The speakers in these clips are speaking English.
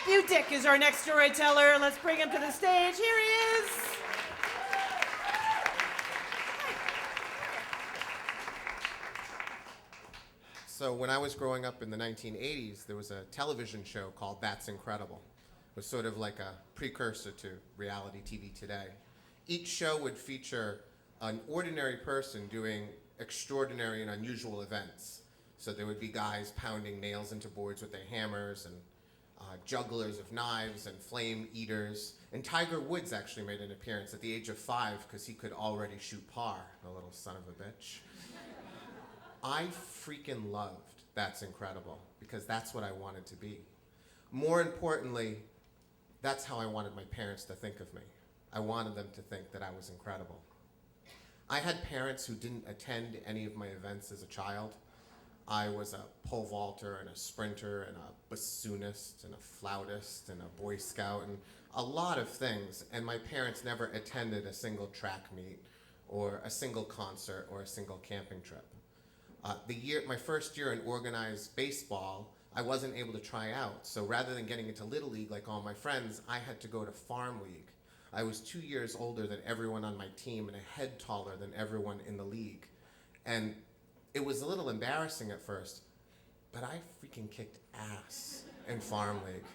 Dick is our next storyteller. Let's bring him to the stage. Here he is. So when I was growing up in the 1980s, there was a television show called That's Incredible. It was sort of like a precursor to reality TV today. Each show would feature an ordinary person doing extraordinary and unusual events. So there would be guys pounding nails into boards with their hammers, and jugglers of knives, and flame eaters. And Tiger Woods actually made an appearance at the age of 5 because he could already shoot par, the little son of a bitch. I freaking loved That's Incredible because that's what I wanted to be. More importantly, that's how I wanted my parents to think of me. I wanted them to think that I was incredible. I had parents who didn't attend any of my events as a child. I was a pole vaulter and a sprinter and a bassoonist and a flautist and a Boy Scout and a lot of things, and my parents never attended a single track meet or a single concert or a single camping trip. My first year in organized baseball, I wasn't able to try out, so rather than getting into Little League like all my friends, I had to go to Farm League. I was 2 years older than everyone on my team and a head taller than everyone in the league. And it was a little embarrassing at first, but I freaking kicked ass in Farm League.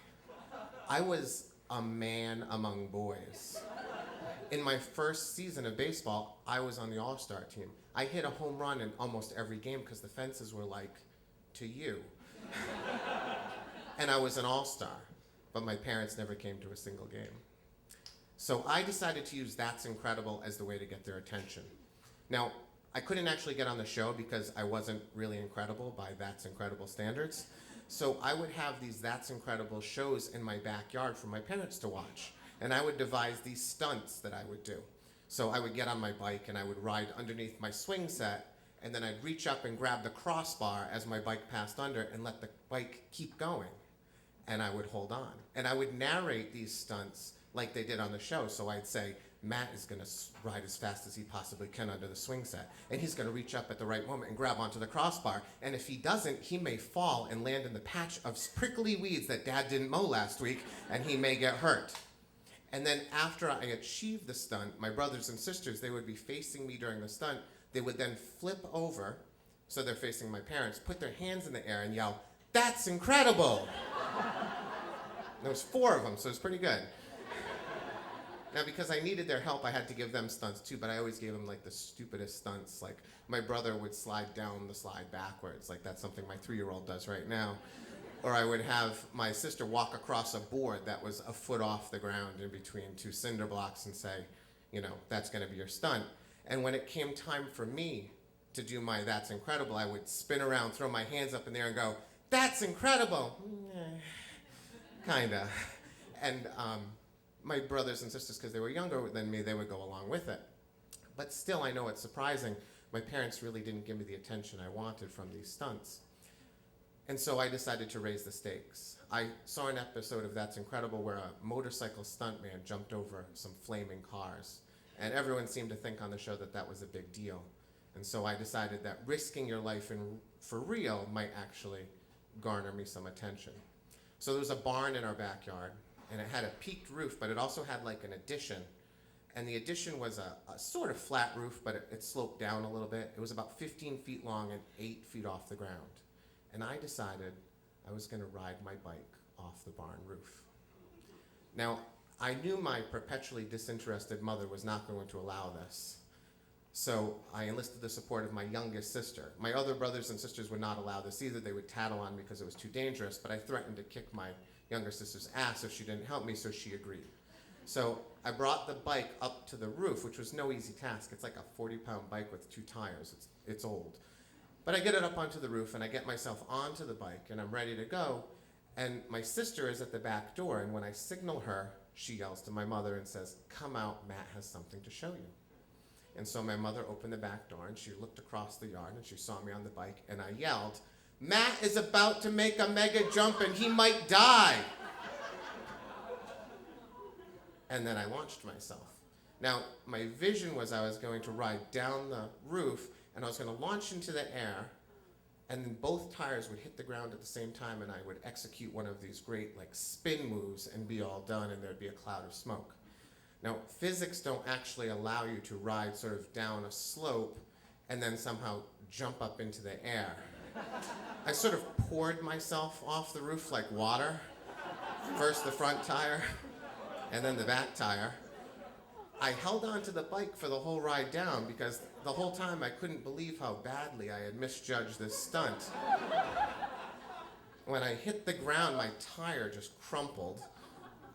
I was a man among boys. In my first season of baseball, I was on the all-star team. I hit a home run in almost every game because the fences were like, to you. And I was an all-star, but my parents never came to a single game. So I decided to use That's Incredible as the way to get their attention. Now, I couldn't actually get on the show because I wasn't really incredible by That's Incredible standards. So I would have these That's Incredible shows in my backyard for my parents to watch. And I would devise these stunts that I would do. So I would get on my bike and I would ride underneath my swing set, and then I'd reach up and grab the crossbar as my bike passed under and let the bike keep going. And I would hold on. And I would narrate these stunts like they did on the show. So I'd say, Matt is gonna ride as fast as he possibly can under the swing set. And he's gonna reach up at the right moment and grab onto the crossbar. And if he doesn't, he may fall and land in the patch of prickly weeds that Dad didn't mow last week, and he may get hurt. And then after I achieved the stunt, my brothers and sisters, they would be facing me during the stunt. They would then flip over, so they're facing my parents, put their hands in the air and yell, "That's incredible!" There was 4 of them, so it was pretty good. Now, because I needed their help, I had to give them stunts too, but I always gave them like the stupidest stunts. Like my brother would slide down the slide backwards, like that's something my 3-year-old does right now. Or I would have my sister walk across a board that was a foot off the ground in between 2 cinder blocks and say, that's gonna be your stunt. And when it came time for me to do my That's Incredible, I would spin around, throw my hands up in the air and go, "That's incredible!" Kinda. And my brothers and sisters, because they were younger than me, they would go along with it. But still, I know it's surprising. My parents really didn't give me the attention I wanted from these stunts. And so I decided to raise the stakes. I saw an episode of That's Incredible where a motorcycle stuntman jumped over some flaming cars. And everyone seemed to think on the show that that was a big deal. And so I decided that risking your life for real might actually garner me some attention. So there was a barn in our backyard, and it had a peaked roof, but it also had like an addition. And the addition was a sort of flat roof, but it sloped down a little bit. It was about 15 feet long and 8 feet off the ground. And I decided I was gonna ride my bike off the barn roof. Now, I knew my perpetually disinterested mother was not going to allow this. So I enlisted the support of my youngest sister. My other brothers and sisters would not allow this either. They would tattle on me because it was too dangerous, but I threatened to kick my younger sister's ass if she didn't help me, so she agreed. So I brought the bike up to the roof, which was no easy task. It's like a 40-pound bike with 2 tires. It's old. But I get it up onto the roof, and I get myself onto the bike, and I'm ready to go. And my sister is at the back door, and when I signal her, she yells to my mother and says, "Come out, Matt has something to show you." And so my mother opened the back door, and she looked across the yard, and she saw me on the bike, and I yelled, "Matt is about to make a mega jump, and he might die." And then I launched myself. Now, my vision was I was going to ride down the roof, and I was going to launch into the air, and then both tires would hit the ground at the same time, and I would execute one of these great like spin moves and be all done, and there'd be a cloud of smoke. Now, physics don't actually allow you to ride sort of down a slope and then somehow jump up into the air. I sort of poured myself off the roof like water. First the front tire, and then the back tire. I held on to the bike for the whole ride down because the whole time I couldn't believe how badly I had misjudged this stunt. When I hit the ground, my tire just crumpled.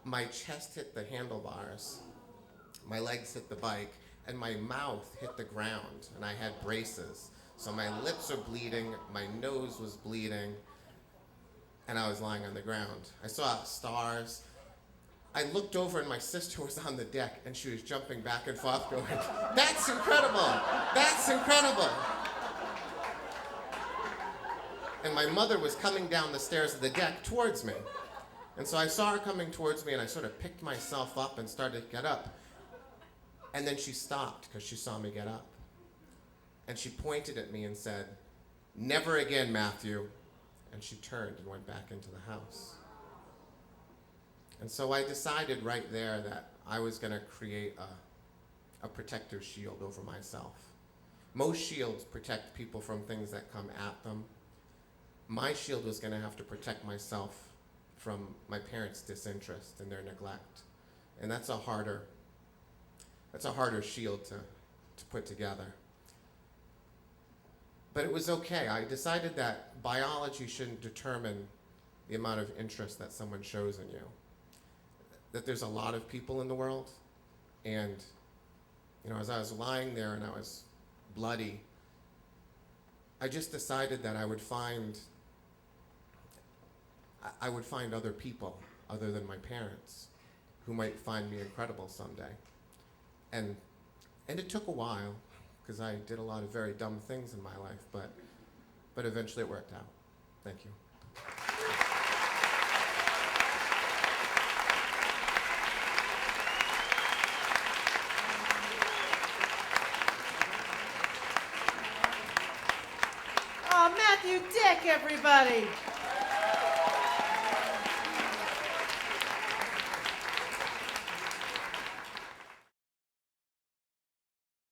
My chest hit the handlebars. My legs hit the bike, and my mouth hit the ground, and I had braces. So my lips are bleeding, my nose was bleeding, and I was lying on the ground. I saw stars. I looked over and my sister was on the deck and she was jumping back and forth going, "That's incredible! That's incredible!" And my mother was coming down the stairs of the deck towards me. And so I saw her coming towards me and I sort of picked myself up and started to get up. And then she stopped because she saw me get up. And she pointed at me and said, "Never again, Matthew." And she turned and went back into the house. And so I decided right there that I was going to create a protective shield over myself. Most shields protect people from things that come at them. My shield was going to have to protect myself from my parents' disinterest and their neglect. And that's a harder shield to put together. But it was okay. I decided that biology shouldn't determine the amount of interest that someone shows in you. That there's a lot of people in the world, and as I was lying there and I was bloody, I just decided that I would find other people other than my parents who might find me incredible someday. And it took a while because I did a lot of very dumb things in my life, but eventually it worked out. Thank you. Oh, Matthew Dick, everybody.